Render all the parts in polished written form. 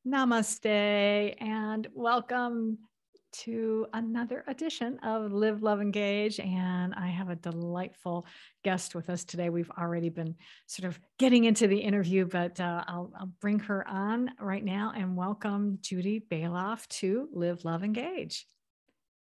Namaste and welcome to another edition of Live, Love, Engage. And I have a delightful guest with us today. We've already been sort of getting into the interview, but I'll bring her on right now and welcome Judy Balloff to Live, Love, Engage.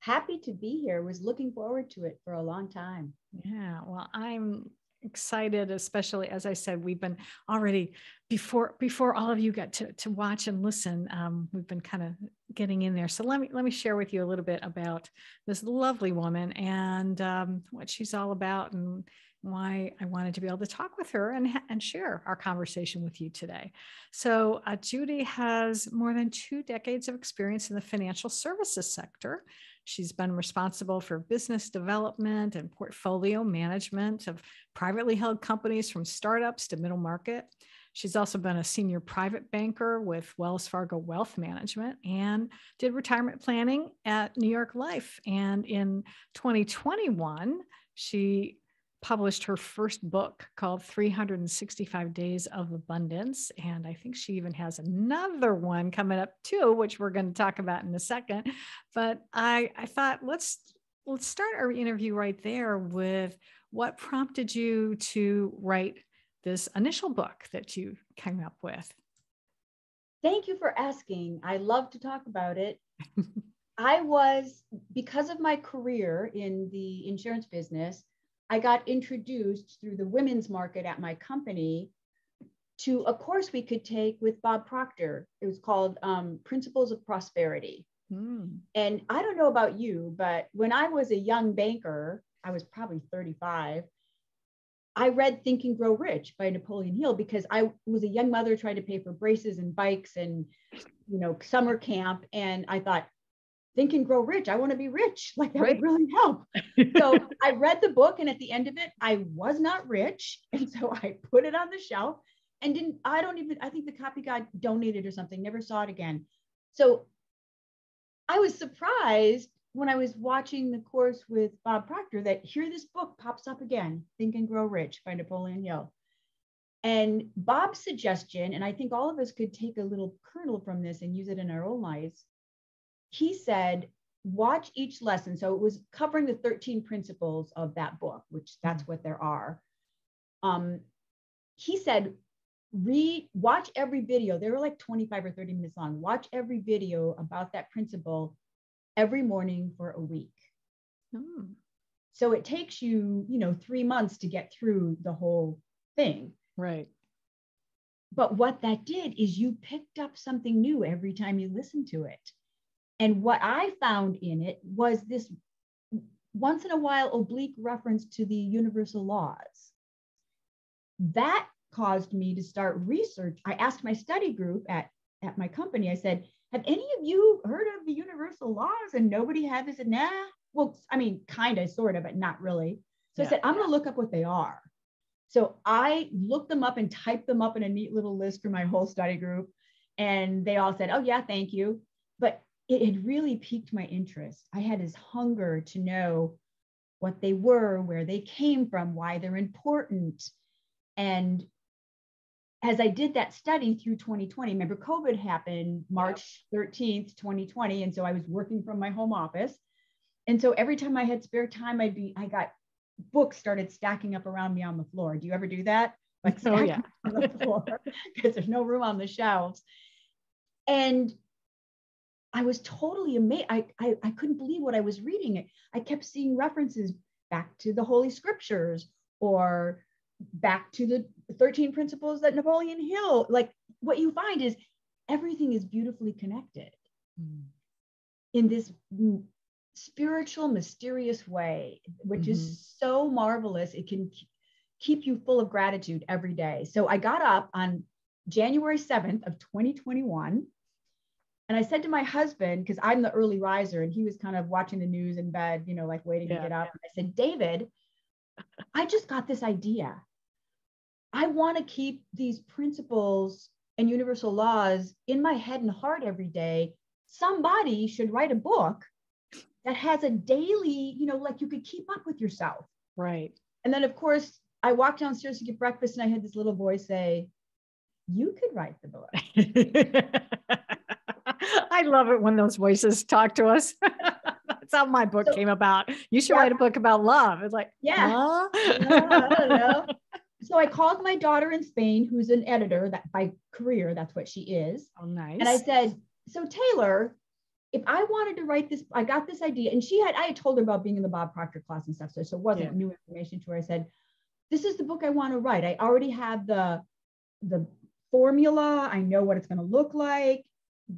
Happy to be here. Was looking forward to it for a long time. Yeah, well, I'm excited, especially as I said, we've been already before all of you got to watch and listen. We've been kind of getting in there. So let me share with you a little bit about this lovely woman and what she's all about and why I wanted to be able to talk with her and share our conversation with you today. So Judy has more than 2 decades of experience in the financial services sector. She's been responsible for business development and portfolio management of privately held companies from startups to middle market. She's also been a senior private banker with Wells Fargo Wealth Management and did retirement planning at New York Life. And in 2021, she published her first book called 365 Days of Abundance. And I think she even has another one coming up too, which we're going to talk about in a second. But I thought, let's start our interview right there with what prompted you to write this initial book that you came up with. Thank you for asking. I love to talk about it. Because of my career in the insurance business, I got introduced through the women's market at my company to a course we could take with Bob Proctor. It was called Principles of Prosperity. And I don't know about you, but when I was a young banker, I was probably 35, I read Think and Grow Rich by Napoleon Hill because I was a young mother trying to pay for braces and bikes and, summer camp. And I thought, Think and Grow Rich. I want to be rich. Like that would really help. So I read the book, and at the end of it, I was not rich. And so I put it on the shelf and I think the copy got donated or something, never saw it again. So I was surprised when I was watching the course with Bob Proctor that here this book pops up again, Think and Grow Rich by Napoleon Hill. And Bob's suggestion, and I think all of us could take a little kernel from this and use it in our own lives. He said, watch each lesson. So it was covering the 13 principles of that book, which that's what there are. He said, watch every video. They were like 25 or 30 minutes long. Watch every video about that principle every morning for a week. So it takes you, 3 months to get through the whole thing. Right. But what that did is you picked up something new every time you listened to it. And what I found in it was this once in a while oblique reference to the universal laws. That caused me to start research. I asked my study group at my company, I said, have any of you heard of the universal laws? And nobody had. They said, nah. Well, I mean, kind of, sort of, but not really. So I said, I'm going to look up what they are. So I looked them up and typed them up in a neat little list for my whole study group. And they all said, oh yeah, thank you. But it had really piqued my interest. I had this hunger to know what they were, where they came from, why they're important. And as I did that study through 2020, remember COVID happened March 13th, 2020. And so I was working from my home office. And so every time I had spare time, I got books started stacking up around me on the floor. Do you ever do that? Like stacking on the floor because there's no room on the shelves. And I was totally amazed. I couldn't believe what I was reading. I kept seeing references back to the Holy Scriptures or back to the 13 principles that Napoleon Hill, like what you find is everything is beautifully connected in this spiritual, mysterious way, which is so marvelous. It can keep you full of gratitude every day. So I got up on January 7th of 2021. And I said to my husband, because I'm the early riser and he was kind of watching the news in bed, like waiting to get up. And I said, David, I just got this idea. I want to keep these principles and universal laws in my head and heart every day. Somebody should write a book that has a daily, like you could keep up with yourself. Right. And then of course I walked downstairs to get breakfast and I had this little voice say, you could write the book. I love it when those voices talk to us. That's how my book came about. You should write a book about love. It's like, huh? I don't know. So I called my daughter in Spain, who's an editor, that by career, that's what she is. Oh, nice. And I said, so Taylor, if I wanted to write this, I got this idea. And I had told her about being in the Bob Proctor class and stuff. So it wasn't new information to her. I said, this is the book I want to write. I already have the formula. I know what it's going to look like,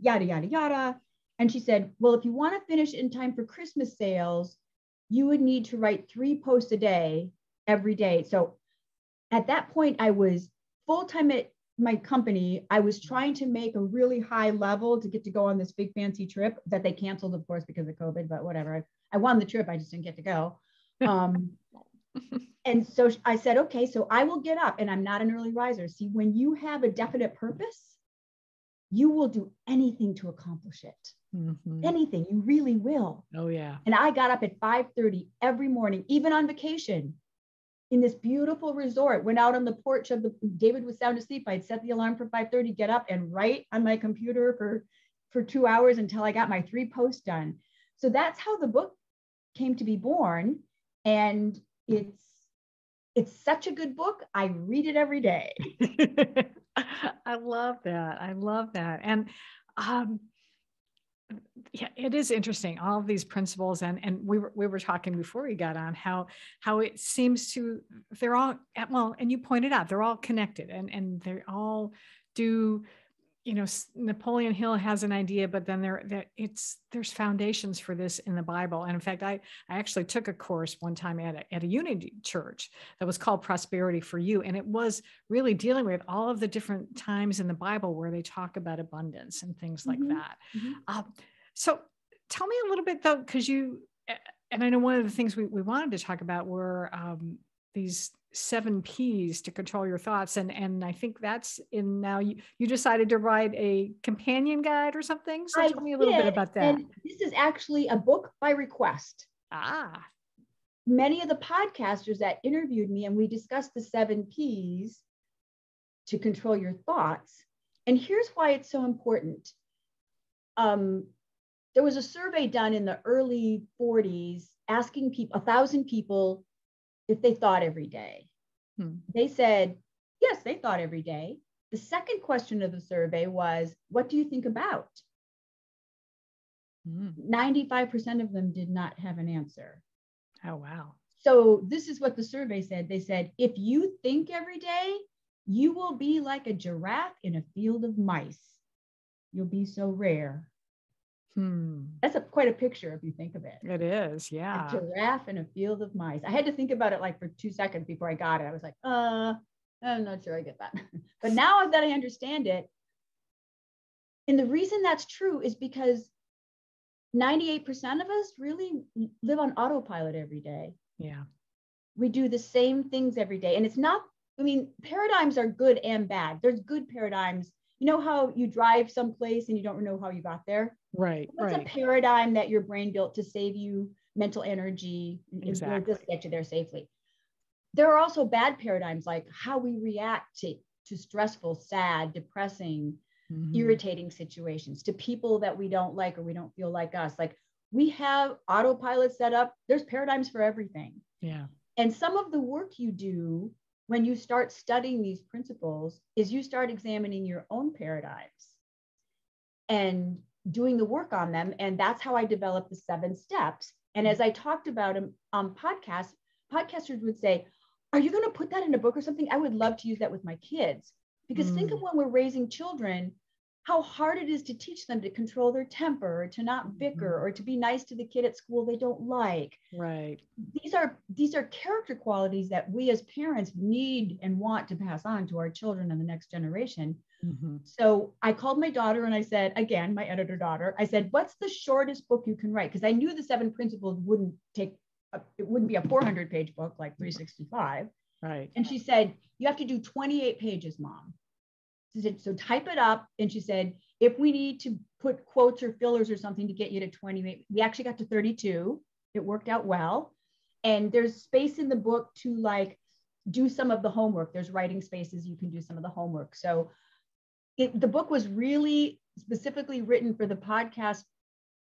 yada, yada, yada. And she said, well, if you want to finish in time for Christmas sales, you would need to write 3 posts a day, every day. So at that point, I was full-time at my company. I was trying to make a really high level to get to go on this big fancy trip that they canceled, of course, because of COVID, but whatever. I won the trip. I just didn't get to go. And so I said, okay, so I will get up, and I'm not an early riser. See, when you have a definite purpose, you will do anything to accomplish it. Mm-hmm. Anything, you really will. Oh, yeah. And I got up at 5:30 every morning, even on vacation, in this beautiful resort, went out on the porch of David was sound asleep. I'd set the alarm for 5:30, get up and write on my computer for 2 hours until I got my 3 posts done. So that's how the book came to be born. And it's such a good book. I read it every day. I love that. I love that. And yeah, it is interesting. All of these principles, and we were talking before we got on how it seems to, they're all, well, and you pointed out they're all connected, and they all do. You know, Napoleon Hill has an idea, but then there's foundations for this in the Bible. And in fact, I actually took a course one time at a Unity church that was called Prosperity for You. And it was really dealing with all of the different times in the Bible where they talk about abundance and things like that. Mm-hmm. So tell me a little bit though, because and I know one of the things we wanted to talk about were these 7 P's to control your thoughts. And I think that's in now you decided to write a companion guide or something. So tell me a little bit about that. And this is actually a book by request. Many of the podcasters that interviewed me, and we discussed the 7 P's to control your thoughts. And here's why it's so important. There was a survey done in the early 40s asking 1,000 people if they thought every day. They said, yes, they thought every day. The second question of the survey was, what do you think about? 95% of them did not have an answer. Oh, wow. So this is what the survey said. They said, if you think every day, you will be like a giraffe in a field of mice. You'll be so rare. That's quite a picture if you think of it. It is, yeah. A giraffe in a field of mice. I had to think about it like for 2 seconds before I got it. I was like, I'm not sure I get that. But now that I understand it, and the reason that's true is because 98% of us really live on autopilot every day. Yeah. We do the same things every day. And it's not, I mean, paradigms are good and bad. There's good paradigms. You know how you drive someplace and you don't know how you got there? Right. What's a paradigm that your brain built to save you mental energy and just get you there safely? There are also bad paradigms, like how we react to stressful, sad, depressing, irritating situations, to people that we don't like or we don't feel like us. Like we have autopilot set up. There's paradigms for everything. Yeah. And some of the work you do when you start studying these principles is you start examining your own paradigms and doing the work on them. And that's how I developed the 7 steps. And as I talked about on podcasts, podcasters would say, are you going to put that in a book or something? I would love to use that with my kids. Because think of when we're raising children, how hard it is to teach them to control their temper, or to not bicker, or to be nice to the kid at school they don't like. Right. These are character qualities that we as parents need and want to pass on to our children and the next generation. So I called my daughter and I said, again, my editor daughter, I said, what's the shortest book you can write? Because I knew the 7 principles wouldn't be a 400-page book like 365. Right. And she said, you have to do 28 pages, Mom. She said, so type it up. And she said, if we need to put quotes or fillers or something to get you to 28, we actually got to 32. It worked out well. And there's space in the book to like do some of the homework. There's writing spaces. You can do some of the homework. So the book was really specifically written for the podcast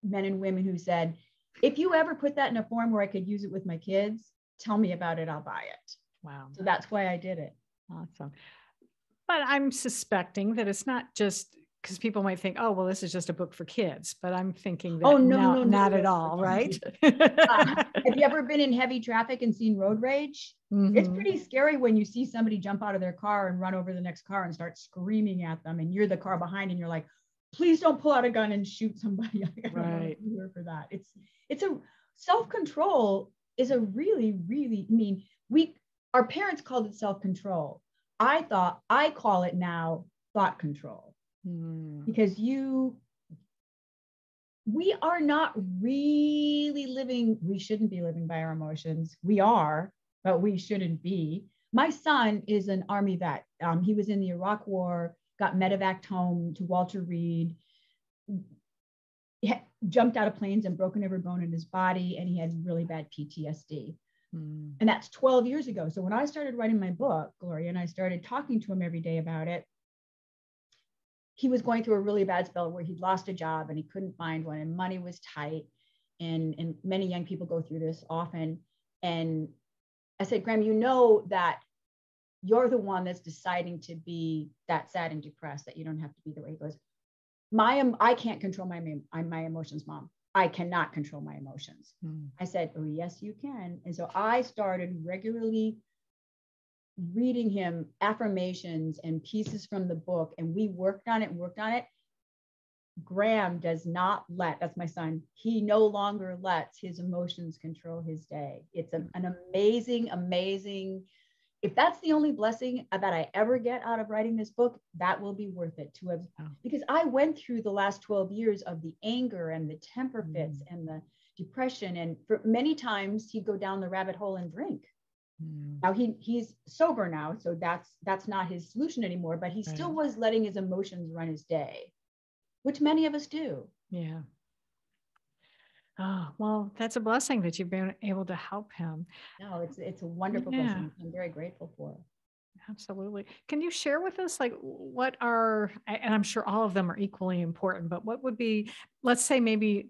men and women who said, if you ever put that in a form where I could use it with my kids, tell me about it. I'll buy it. Wow. So that's why I did it. Awesome. But I'm suspecting that it's not just because people might think, oh, well, this is just a book for kids, but I'm thinking that not at all, right? Have you ever been in heavy traffic and seen road rage? Mm-hmm. It's pretty scary when you see somebody jump out of their car and run over the next car and start screaming at them, and you're the car behind and you're like, please don't pull out a gun and shoot somebody. I don't want to be here for that. It's a self-control is a really, really, I mean, our parents called it self-control. I call it now thought control. Because we are not really living, we shouldn't be living by our emotions. We are, but we shouldn't be. My son is an Army vet. He was in the Iraq War, got medevaced home to Walter Reed, jumped out of planes and broken every bone in his body, and he had really bad PTSD. And that's 12 years ago. So when I started writing my book, Gloria, and I started talking to him every day about it, he was going through a really bad spell where he'd lost a job and he couldn't find one, and money was tight. And many young people go through this often. And I said, Graham, you know that you're the one that's deciding to be that sad and depressed, that you don't have to be the way. He goes, I can't control my emotions, Mom. I cannot control my emotions. I said, oh, yes, you can. And so I started regularly reading him affirmations and pieces from the book, and we worked on it. Graham does not that's my son, he no longer lets his emotions control his day. It's an amazing, if that's the only blessing that I ever get out of writing this book, that will be worth it to have, because I went through the last 12 years of the anger and the temper fits and the depression. And for many times he'd go down the rabbit hole and drink. Now he's sober now, so that's not his solution anymore, but he still was letting his emotions run his day, which many of us do. Yeah. Oh, well, that's a blessing that you've been able to help him. No, it's a wonderful blessing. I'm very grateful for it. Absolutely. Can you share with us, like, what are, and I'm sure all of them are equally important, but what would be, let's say maybe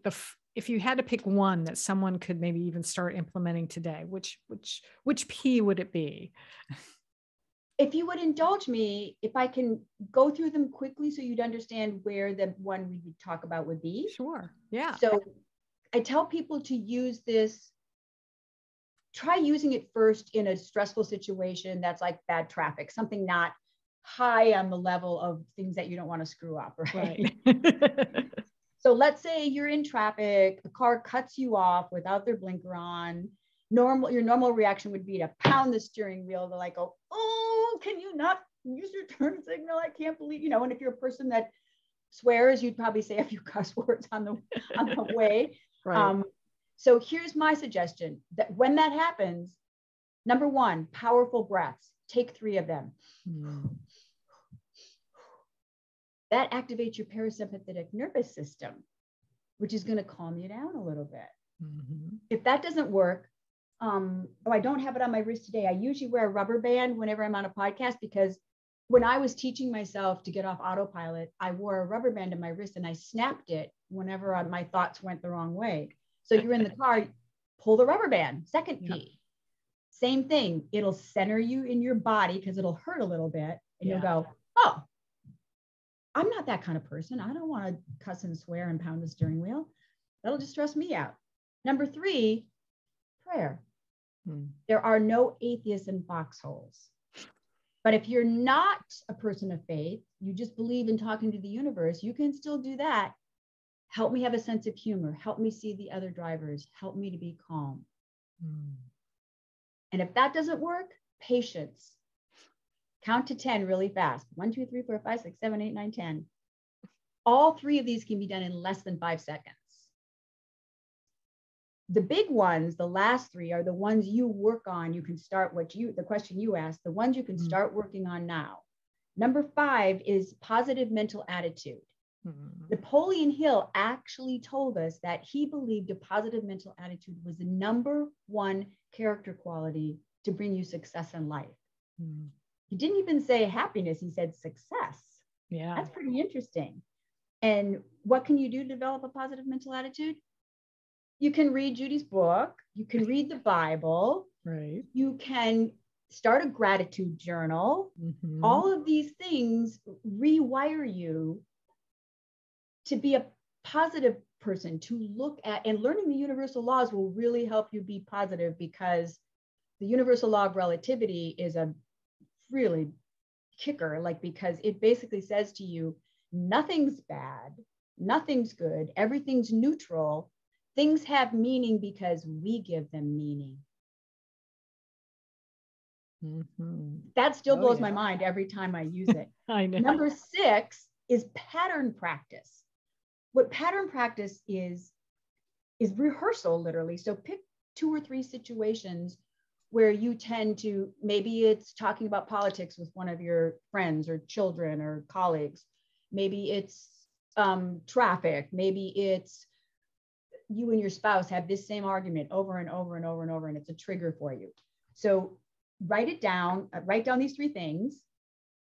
if you had to pick one that someone could maybe even start implementing today, which P would it be? If you would indulge me, if I can go through them quickly so you'd understand where the one we would talk about would be. Sure. Yeah. So I tell people to use this, try using it first in a stressful situation that's like bad traffic, something not high on the level of things that you don't want to screw up, right? So let's say you're in traffic, a car cuts you off without their blinker on. Your normal reaction would be to pound the steering wheel to like go, oh, can you not use your turn signal? I can't believe, and if you're a person that swears, you'd probably say a few cuss words on the way. Right. So here's my suggestion, that when that happens, number one, powerful breaths, take 3 of them. That activates your parasympathetic nervous system, which is going to calm you down a little bit. If that doesn't work, I don't have it on my wrist today. I usually wear a rubber band whenever I'm on a podcast, because when I was teaching myself to get off autopilot, I wore a rubber band on my wrist and I snapped it whenever my thoughts went the wrong way. So if you're in the car, pull the rubber band. Second P. Same thing. It'll center you in your body because it'll hurt a little bit. And you'll go, oh, I'm not that kind of person. I don't want to cuss and swear and pound the steering wheel. That'll just stress me out. Number 3, prayer. There are no atheists in foxholes. But if you're not a person of faith, you just believe in talking to the universe, you can still do that. Help me have a sense of humor. Help me see the other drivers. Help me to be calm. And if that doesn't work, patience. Count to 10 really fast. 1, 2, 3, 4, 5, 6, 7, 8, 9, 10. All 3 of these can be done in less than 5 seconds. The big ones, the last 3, are the ones you work on. You can start the question you asked, the ones you can start working on now. Number 5 is positive mental attitude. Napoleon Hill actually told us that he believed a positive mental attitude was the number 1 character quality to bring you success in life. He didn't even say happiness, he said success. Yeah. That's pretty interesting. And what can you do to develop a positive mental attitude? You can read Judy's book. You can read the Bible. Right. You can start a gratitude journal. Mm-hmm. All of these things rewire you to be a positive person, to look at, and learning the universal laws will really help you be positive, because the universal law of relativity is a really kicker, like, because it basically says to you, nothing's bad, nothing's good, everything's neutral. Things have meaning because we give them meaning. Mm-hmm. That still blows my mind every time I use it. I know. Number 6 is pattern practice. What pattern practice is rehearsal, literally. So pick 2 or 3 situations where you tend to, maybe it's talking about politics with one of your friends or children or colleagues. Maybe it's traffic. Maybe it's you and your spouse have this same argument over and over and over and over, and it's a trigger for you. So write it down, write down these 3 things,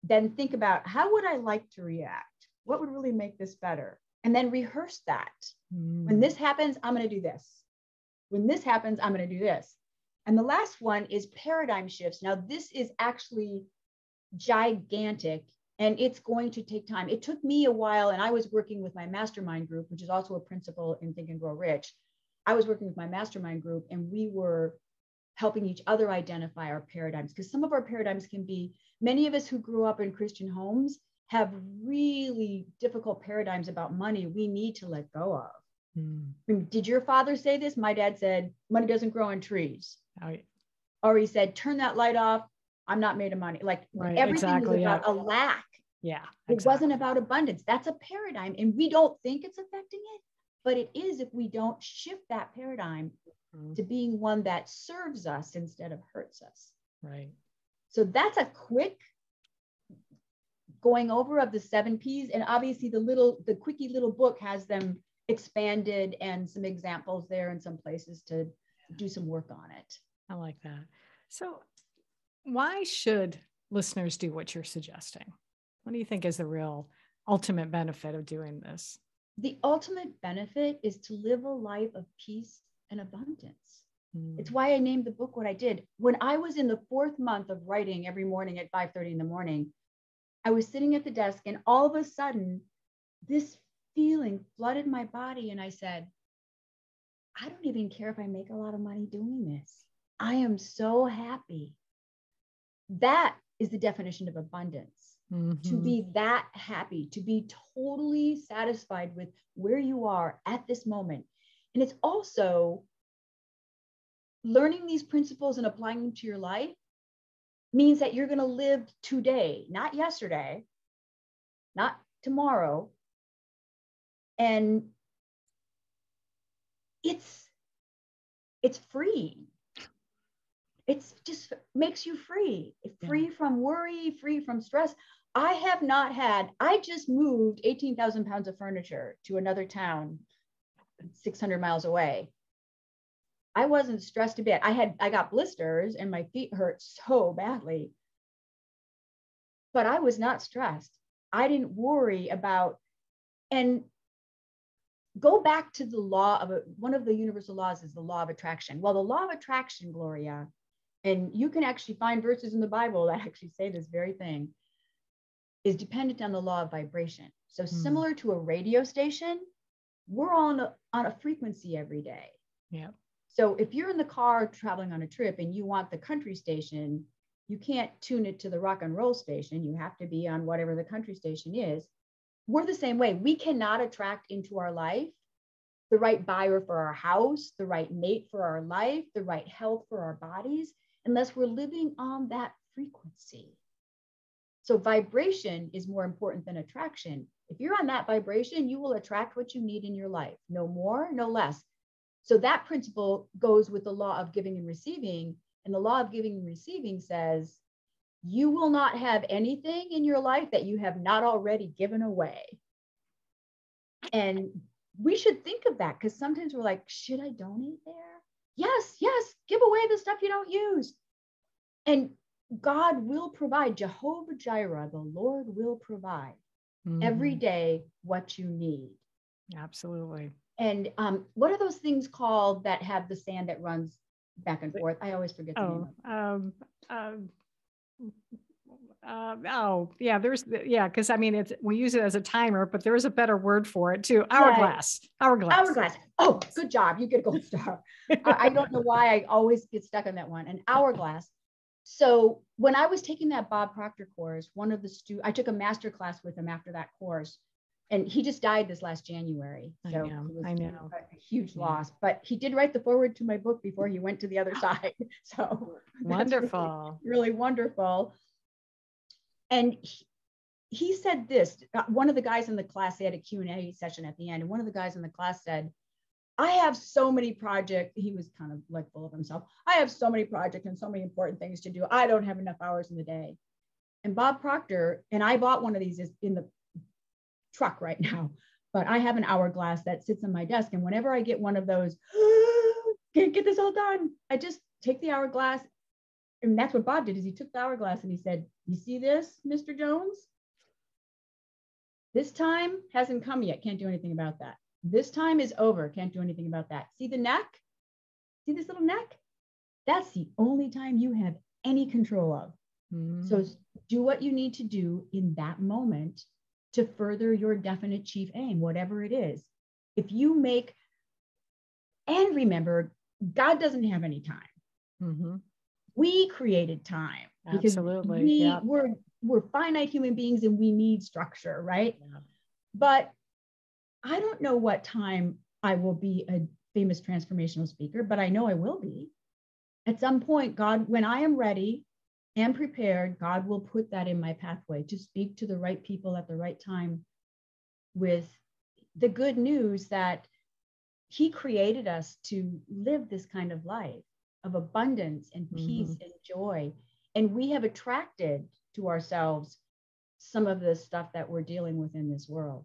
then think about, how would I like to react? What would really make this better? And then rehearse that. When this happens, I'm going to do this. When this happens, I'm going to do this. And the last one is paradigm shifts. Now, this is actually gigantic, and it's going to take time. It took me a while, and I was working with my mastermind group, which is also a principle in Think and Grow Rich. I was working with my mastermind group, and we were helping each other identify our paradigms, because some of our paradigms can be, many of us who grew up in Christian homes have really difficult paradigms about money we need to let go of. I mean, did your father say this? My dad said, money doesn't grow on trees. Oh, yeah. Or he said, turn that light off. I'm not made of money. Like, right, everything was about a lack. Yeah. It wasn't about abundance. That's a paradigm. And we don't think it's affecting it, but it is if we don't shift that paradigm to being one that serves us instead of hurts us. Right. So that's a quick going over of the 7 P's. And obviously the quickie little book has them expanded and some examples there and some places to do some work on it. I like that. So why should listeners do what you're suggesting? What do you think is the real ultimate benefit of doing this? The ultimate benefit is to live a life of peace and abundance. It's why I named the book what I did. When I was in the 4th month of writing every morning at 5:30 in the morning, I was sitting at the desk, and all of a sudden this feeling flooded my body. And I said, I don't even care if I make a lot of money doing this. I am so happy. That is the definition of abundance. To be that happy, to be totally satisfied with where you are at this moment. And it's also learning these principles and applying them to your life means that you're going to live today, not yesterday, not tomorrow. And it's free. It's just makes you free, free from worry, free from stress. I just moved 18,000 pounds of furniture to another town 600 miles away. I wasn't stressed a bit. I got blisters and my feet hurt so badly, but I was not stressed. I didn't worry about, and go back to the law of one of the universal laws is the law of attraction. Well, the law of attraction, Gloria, and you can actually find verses in the Bible that actually say this very thing, is dependent on the law of vibration. So similar to a radio station, we're on a frequency every day. Yeah. So if you're in the car traveling on a trip and you want the country station, you can't tune it to the rock and roll station. You have to be on whatever the country station is. We're the same way. We cannot attract into our life the right buyer for our house, the right mate for our life, the right health for our bodies, unless we're living on that frequency. So vibration is more important than attraction. If you're on that vibration, you will attract what you need in your life. No more, no less. So that principle goes with the law of giving and receiving. And the law of giving and receiving says, you will not have anything in your life that you have not already given away. And we should think of that, because sometimes we're like, should I donate there? Yes, give away the stuff you don't use. And God will provide. Jehovah Jireh, the Lord will provide. every day what you need. Absolutely. And what are those things called that have the sand that runs back and forth? I always forget the name of it. Yeah, because I mean, we use it as a timer, but there is a better word for it too. Yeah. Hourglass. Oh, good job. You get a gold star. I don't know why I always get stuck on that one. An hourglass. So when I was taking that Bob Proctor course, I took a master class with him after that course, and he just died this last January. So I know. A huge loss, but he did write the foreword to my book before he went to the other side. So wonderful. Really wonderful. And he said this, one of the guys in the class, they had a Q&A session at the end. And one of the guys in the class said, I have so many projects. He was kind of like full of himself. I have so many projects and so many important things to do. I don't have enough hours in the day. And Bob Proctor, and I bought one of these in the truck right now, but I have an hourglass that sits on my desk. And whenever I get one of those, can't get this all done, I just take the hourglass. And that's what Bob did, is he took the hourglass and he said, you see this, Mr. Jones? This time hasn't come yet. Can't do anything about that. This time is over. Can't do anything about that. See the neck? See this little neck? That's the only time you have any control of. So do what you need to do in that moment to further your definite chief aim, whatever it is. If you make, and remember, God doesn't have any time. We created time because we're finite human beings and we need structure, right? Yeah. But I don't know what time I will be a famous transformational speaker, but I know I will be. At some point, God, when I am ready and prepared, God will put that in my pathway to speak to the right people at the right time with the good news that He created us to live this kind of life of abundance and peace and joy. And we have attracted to ourselves some of the stuff that we're dealing with in this world.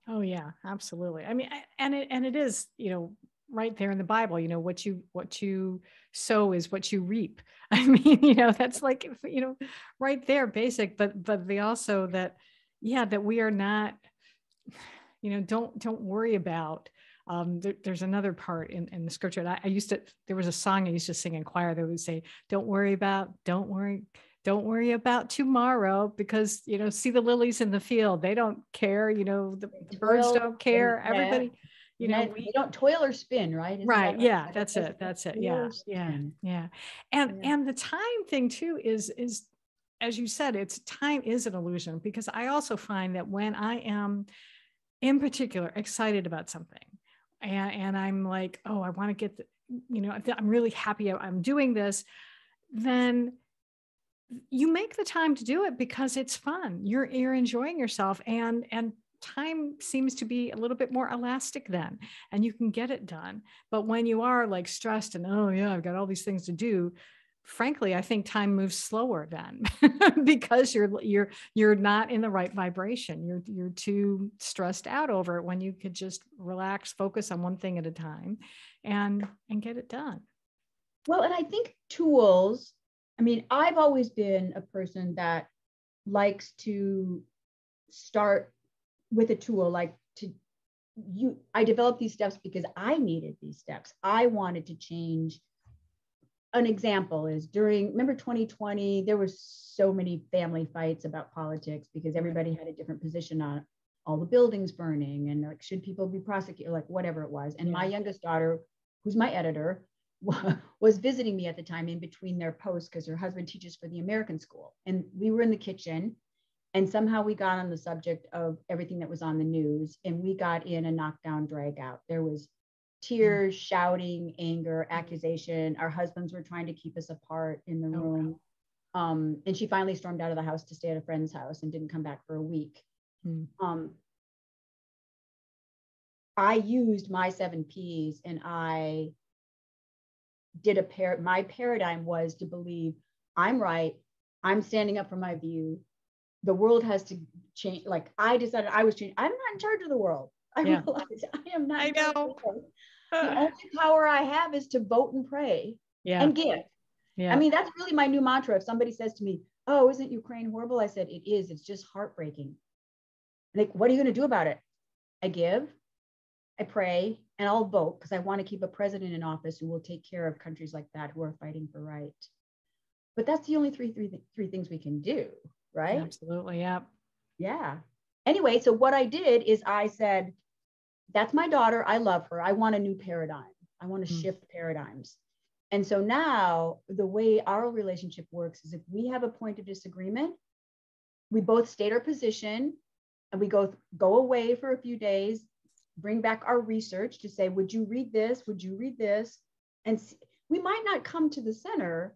Oh yeah, absolutely. I mean, and it is, right there in the Bible, what you sow is what you reap. I mean, that's like, right there, basic, but they also that we are not, don't worry about, there's another part in the scripture. And there was a song I used to sing in choir that would say, don't worry about tomorrow, because, see the lilies in the field, they don't care, the birds don't care. Everybody, we don't toil or spin, right? Right. Yeah. That's it. Yeah. Yeah. And the time thing too is, as you said, time is an illusion, because I also find that when I am in particular excited about something, and I'm like, oh, I want to get I'm really happy I'm doing this, then you make the time to do it because it's fun. You're enjoying yourself, and time seems to be a little bit more elastic then, and you can get it done. But when you are like stressed and, oh yeah, I've got all these things to do, frankly, I think time moves slower then because you're not in the right vibration. You're too stressed out over it, when you could just relax, focus on one thing at a time, and get it done. Well, and I think tools, I mean, I've always been a person that likes to start with a tool, I developed these steps because I needed these steps. I wanted to change. An example is remember 2020, there was so many family fights about politics because everybody had a different position on all the buildings burning and like, should people be prosecuted, like whatever it was. And my youngest daughter, who's my editor, was visiting me at the time in between their posts because her husband teaches for the American school. And we were in the kitchen, and somehow we got on the subject of everything that was on the news, and we got in a knockdown, drag out. There was tears, shouting, anger, accusation. Our husbands were trying to keep us apart in the room. Wow. And she finally stormed out of the house to stay at a friend's house and didn't come back for a week. I used my 7 Ps, and I did my paradigm was to believe I'm right. I'm standing up for my view. The world has to change. Like I decided I was changing. I'm not in charge of the world. I realized I am not. I know. The only power I have is to vote and pray and give. Yeah. I mean, that's really my new mantra. If somebody says to me, oh, isn't Ukraine horrible? I said, it is. It's just heartbreaking. Like, what are you going to do about it? I give, I pray, and I'll vote because I want to keep a president in office who will take care of countries like that who are fighting for right. But that's the only three things we can do, right? Absolutely. Yeah. Yeah. Anyway, so what I did is I said, that's my daughter. I love her. I want a new paradigm. I want to shift paradigms. And so now the way our relationship works is if we have a point of disagreement, we both state our position and we go away for a few days, bring back our research to say, would you read this? Would you read this? And we might not come to the center,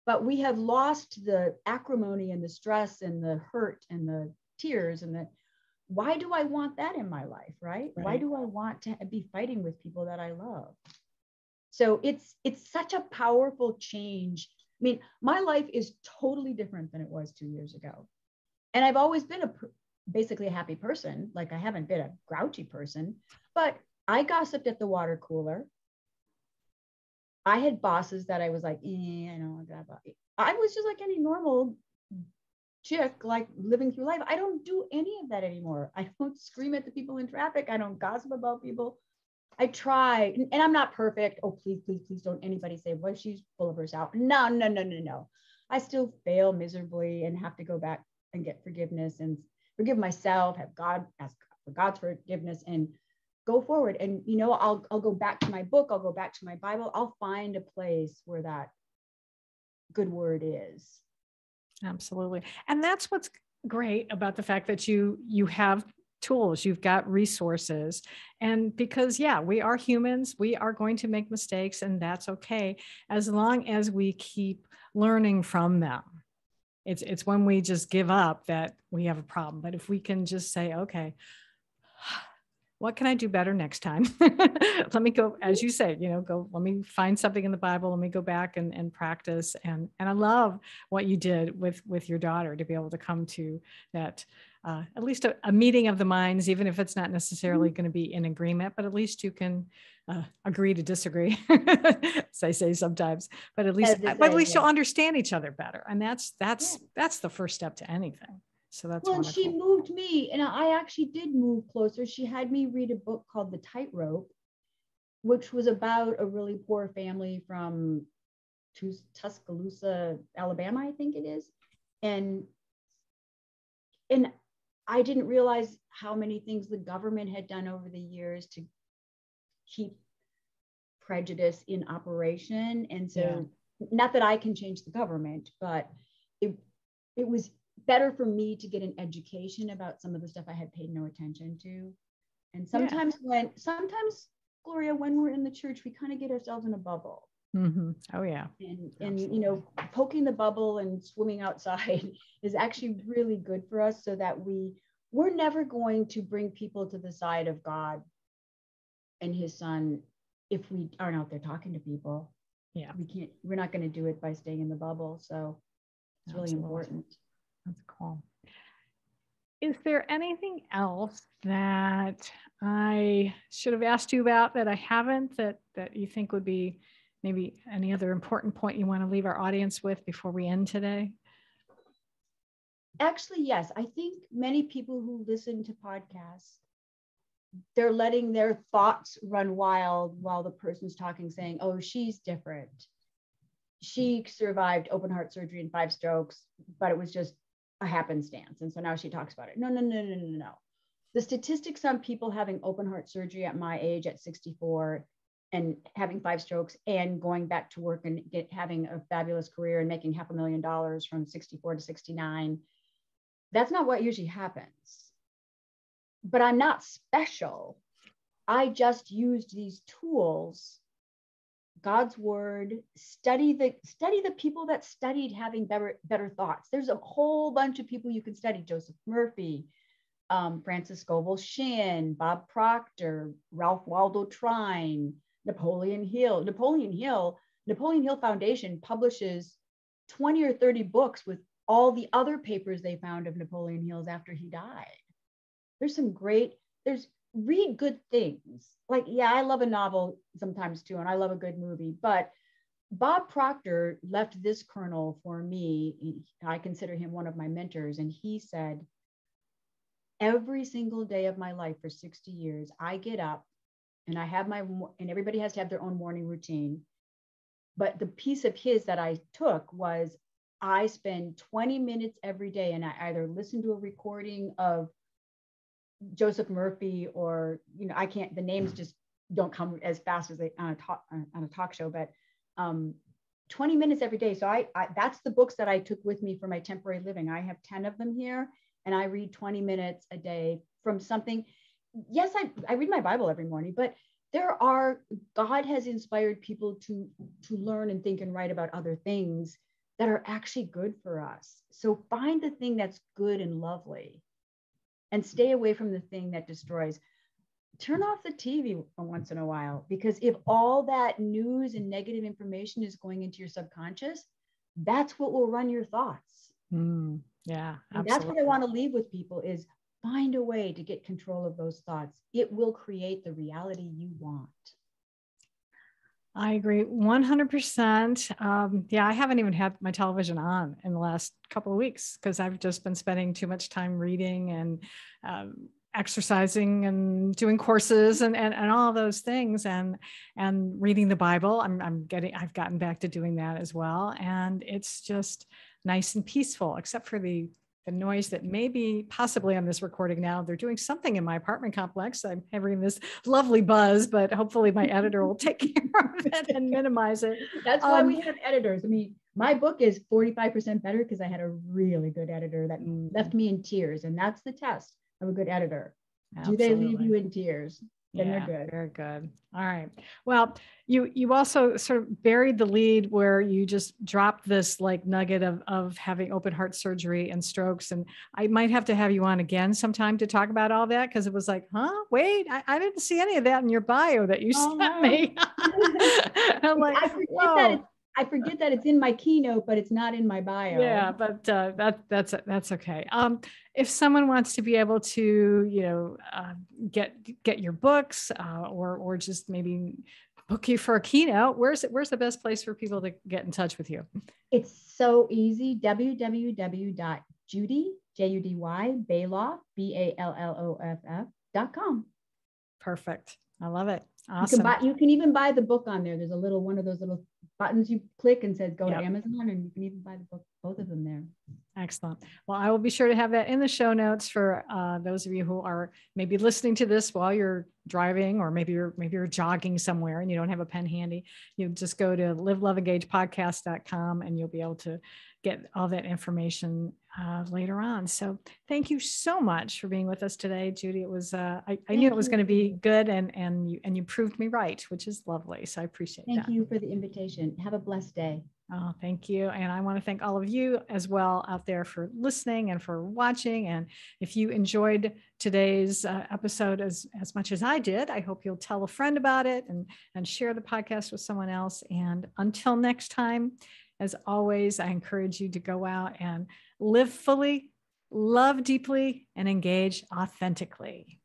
but we have lost the acrimony and the stress and the hurt and the tears and the, why do I want that in my life, right? Why do I want to be fighting with people that I love? So it's such a powerful change. I mean, my life is totally different than it was 2 years ago. And I've always been basically a happy person. Like I haven't been a grouchy person, but I gossiped at the water cooler. I had bosses that I was like, I don't know. I was just like any normal chick, like living through life. I don't do any of that anymore. I don't scream at the people in traffic. I don't gossip about people. I try, and I'm not perfect. Oh, please, please, please don't anybody say, well, she's full of herself. No. I still fail miserably and have to go back and get forgiveness and forgive myself, ask for God's forgiveness and go forward. And, I'll go back to my book. I'll go back to my Bible. I'll find a place where that good word is. Absolutely. And that's what's great about the fact that you have tools, you've got resources. And because, we are humans, we are going to make mistakes, and that's okay, as long as we keep learning from them. It's when we just give up that we have a problem. But if we can just say, okay, what can I do better next time? Let me go, as you say, let me find something in the Bible. Let me go back and practice. And I love what you did with your daughter to be able to come to that, at least a meeting of the minds, even if it's not necessarily going to be in agreement, but at least you can agree to disagree, as I say sometimes, but at least you'll understand each other better. And that's the first step to anything. So that's wonderful. And she moved me, and I actually did move closer. She had me read a book called The Tightrope, which was about a really poor family from Tuscaloosa, Alabama, I think it is. And I didn't realize how many things the government had done over the years to keep prejudice in operation. And so, not that I can change the government, but it was better for me to get an education about some of the stuff I had paid no attention to. And sometimes Gloria, when we're in the church, we kind of get ourselves in a bubble. Mm-hmm. Oh yeah. And poking the bubble and swimming outside is actually really good for us, so that we're never going to bring people to the side of God and his son if we aren't out there talking to people. Yeah. We're not going to do it by staying in the bubble. So it's really important. That's cool. Is there anything else that I should have asked you about that I haven't, that you think would be maybe any other important point you want to leave our audience with before we end today? Actually, yes. I think many people who listen to podcasts, they're letting their thoughts run wild while the person's talking, saying, oh, she's different. She survived open heart surgery and 5 strokes, but it was just a happenstance. And so now she talks about it. No. The statistics on people having open heart surgery at my age at 64 and having 5 strokes and going back to work and having a fabulous career and making $500,000 from 64 to 69, that's not what usually happens. But I'm not special. I just used these tools, God's word, study the people that studied having better thoughts. There's a whole bunch of people you can study: Joseph Murphy, Francis Scovel Shinn, Bob Proctor, Ralph Waldo Trine, Napoleon Hill. Napoleon Hill Foundation publishes 20 or 30 books with all the other papers they found of Napoleon Hill's after he died. Read good things. Like, I love a novel sometimes too, and I love a good movie, but Bob Proctor left this kernel for me. I consider him one of my mentors. And he said, every single day of my life for 60 years, I get up and I have and everybody has to have their own morning routine. But the piece of his that I took was I spend 20 minutes every day and I either listen to a recording of Joseph Murphy or, the names just don't come as fast as they on a talk show, but 20 minutes every day. So I that's the books that I took with me for my temporary living. I have 10 of them here and I read 20 minutes a day from something. Yes, I read my Bible every morning, but God has inspired people to learn and think and write about other things that are actually good for us. So find the thing that's good and lovely and stay away from the thing that destroys. Turn off the TV once in a while, because if all that news and negative information is going into your subconscious, that's what will run your thoughts. Yeah, and that's what I want to leave with people is find a way to get control of those thoughts. It will create the reality you want. I agree 100%. Yeah, I haven't even had my television on in the last couple of weeks because I've just been spending too much time reading and exercising and doing courses and all of those things and reading the Bible. I've gotten back to doing that as well. And it's just nice and peaceful, except for the noise that may be possibly on this recording now. They're doing something in my apartment complex. I'm having this lovely buzz, but hopefully my editor will take care of it and minimize it. That's why we have editors. I mean, my book is 45% better because I had a really good editor that left me in tears. And that's the test of a good editor. Absolutely. Do they leave you in tears? Then they're good. Very good. All right. Well, you also sort of buried the lead where you just dropped this like nugget of having open heart surgery and strokes. And I might have to have you on again sometime to talk about all that, because it was like, wait, I didn't see any of that in your bio that you sent me. I'm like, I forget that it's in my keynote, but it's not in my bio. Yeah, but that's okay. If someone wants to be able to, get your books or just maybe book you for a keynote, where's the best place for people to get in touch with you? It's so easy. www.judy, Judy Balloff, BALLOFF.com. Perfect. I love it. Awesome. You can even buy the book on there. There's one of those little buttons you click and says go to Amazon, and you can even buy the book, both of them there. Excellent. Well, I will be sure to have that in the show notes for those of you who are maybe listening to this while you're driving, or maybe you're jogging somewhere and you don't have a pen handy. You just go to liveloveengagepodcast.com and you'll be able to get all that information later on. So thank you so much for being with us today, Judy. It was I knew it was going to be good, and you proved me right, which is lovely. So I appreciate that. Thank you for the invitation. Have a blessed day. Oh, thank you. And I want to thank all of you as well out there for listening and for watching. And if you enjoyed today's episode as much as I did, I hope you'll tell a friend about it and share the podcast with someone else. And until next time, as always, I encourage you to go out and live fully, love deeply, and engage authentically.